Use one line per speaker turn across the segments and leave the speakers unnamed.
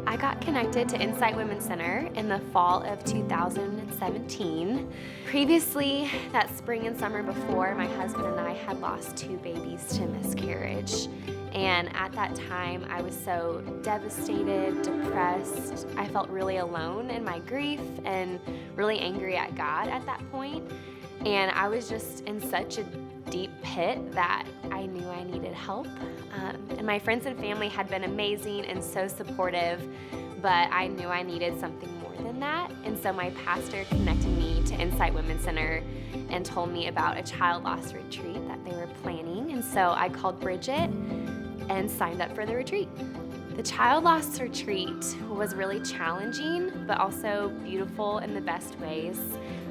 I got connected to Insight Women's Center in the fall of 2017. Previously, that spring and summer before, my husband and I had lost 2 babies to miscarriage. And at that time, I was so devastated, depressed. I felt really alone in my grief and really angry at God at that point. And I was just in such a deep pit that I knew I needed help. And my friends and family had been amazing and so supportive, but I knew I needed something more than that. And so my pastor connected me to Insight Women's Center and told me about a child loss retreat that they were planning. And so I called Bridget and signed up for the retreat. The child loss retreat was really challenging, but also beautiful in the best ways.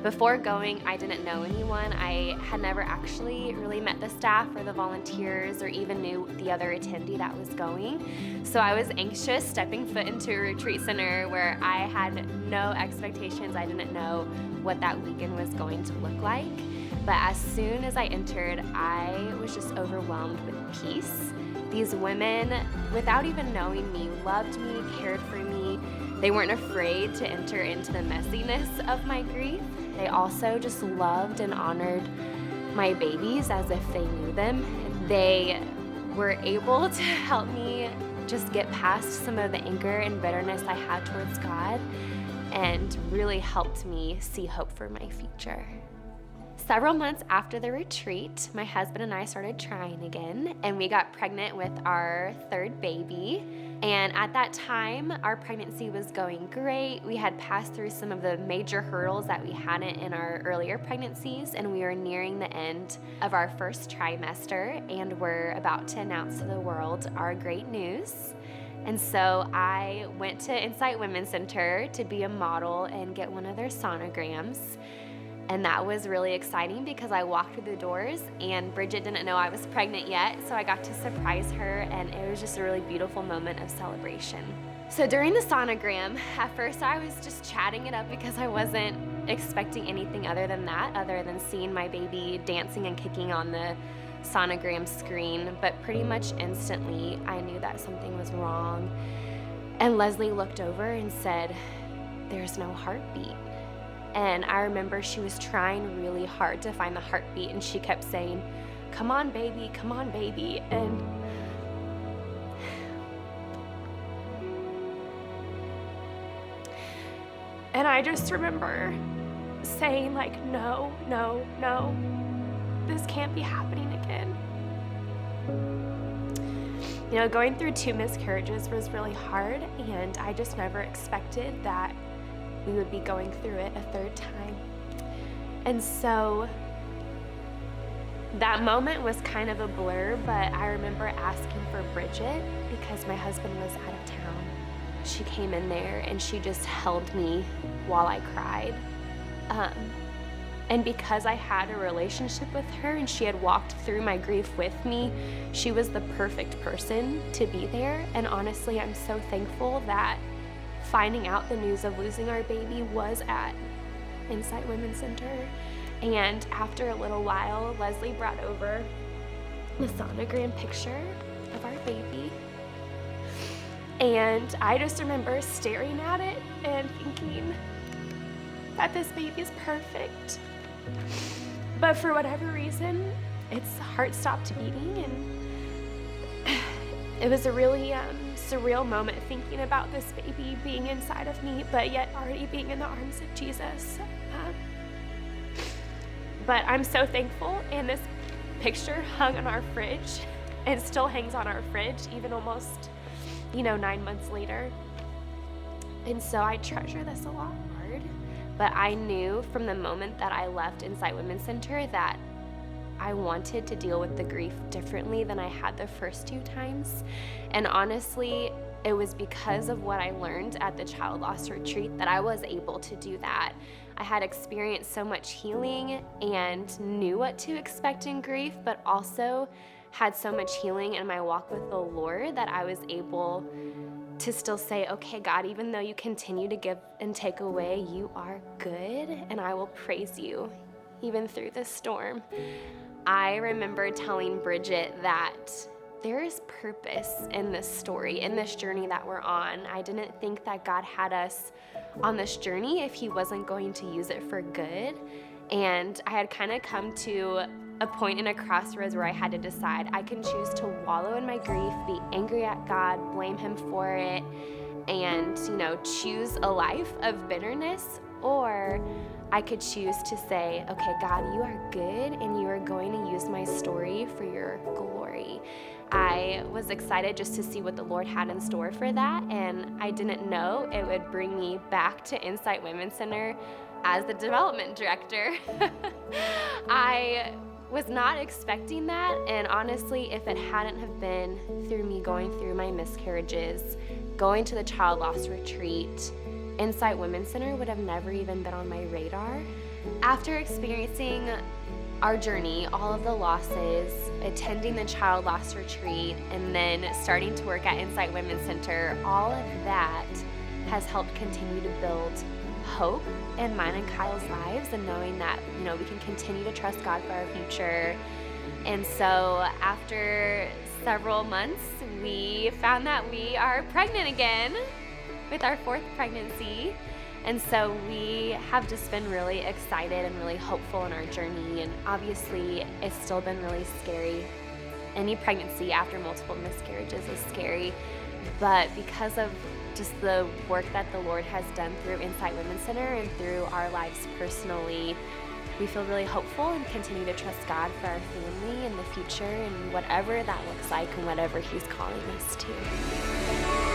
Before going, I didn't know anyone. I had never actually really met the staff or the volunteers or even knew the other attendee that was going. So I was anxious stepping foot into a retreat center where I had no expectations. I didn't know what that weekend was going to look like. But as soon as I entered, I was just overwhelmed with peace. These women, without even knowing me, loved me, cared for me. They weren't afraid to enter into the messiness of my grief. They also just loved and honored my babies as if they knew them. They were able to help me just get past some of the anger and bitterness I had towards God and really helped me see hope for my future. Several months after the retreat, my husband and I started trying again, and we got pregnant with our 3rd baby. And at that time, our pregnancy was going great. We had passed through some of the major hurdles that we hadn't in our earlier pregnancies, and we were nearing the end of our 1st trimester, and we're about to announce to the world our great news. And so I went to Insight Women's Center to be a model and get one of their sonograms. And that was really exciting because I walked through the doors and Bridget didn't know I was pregnant yet, so I got to surprise her, and it was just a really beautiful moment of celebration. So during the sonogram, at first I was just chatting it up because I wasn't expecting anything other than seeing my baby dancing and kicking on the sonogram screen, but pretty much instantly I knew that something was wrong. And Leslie looked over and said, "There's no heartbeat." And I remember she was trying really hard to find the heartbeat, and she kept saying, "Come on, baby, come on, baby." And I just remember saying like, no, this can't be happening again. You know, going through 2 miscarriages was really hard, and I just never expected that we would be going through it a 3rd time. And so that moment was kind of a blur, but I remember asking for Bridget because my husband was out of town. She came in there and she just held me while I cried. And because I had a relationship with her and she had walked through my grief with me, she was the perfect person to be there. And honestly, I'm so thankful that finding out the news of losing our baby was at Insight Women's Center. And after a little while, Leslie brought over the sonogram picture of our baby. And I just remember staring at it and thinking that this baby is perfect. But for whatever reason, its heart stopped beating, and it was a really surreal moment thinking about this baby being inside of me, but yet already being in the arms of Jesus. But I'm so thankful, and this picture hung on our fridge and still hangs on our fridge even almost, 9 months later. And so I treasure this a lot, Lord. But I knew from the moment that I left Insight Women's Center that I wanted to deal with the grief differently than I had the first 2 times. And honestly, it was because of what I learned at the child loss retreat that I was able to do that. I had experienced so much healing and knew what to expect in grief, but also had so much healing in my walk with the Lord that I was able to still say, okay, God, even though you continue to give and take away, you are good, and I will praise you even through this storm. I remember telling Bridget that there is purpose in this story, in this journey that we're on. I didn't think that God had us on this journey if he wasn't going to use it for good. And I had kind of come to a point in a crossroads where I had to decide. I can choose to wallow in my grief, be angry at God, blame him for it, and, choose a life of bitterness, or I could choose to say, okay, God, you are good and you are going to use my story for your glory. I was excited just to see what the Lord had in store for that, and I didn't know it would bring me back to Insight Women's Center as the development director. I was not expecting that, and honestly, if it hadn't have been through me going through my miscarriages, going to the child loss retreat, Insight Women's Center would have never even been on my radar. After experiencing our journey, all of the losses, attending the child loss retreat, and then starting to work at Insight Women's Center, all of that has helped continue to build hope in mine and Kyle's lives, and knowing that, we can continue to trust God for our future. And so after several months, we found that we are pregnant again with our 4th pregnancy. And so we have just been really excited and really hopeful in our journey. And obviously, it's still been really scary. Any pregnancy after multiple miscarriages is scary. But because of just the work that the Lord has done through Insight Women's Center and through our lives personally, we feel really hopeful and continue to trust God for our family in the future and whatever that looks like and whatever he's calling us to.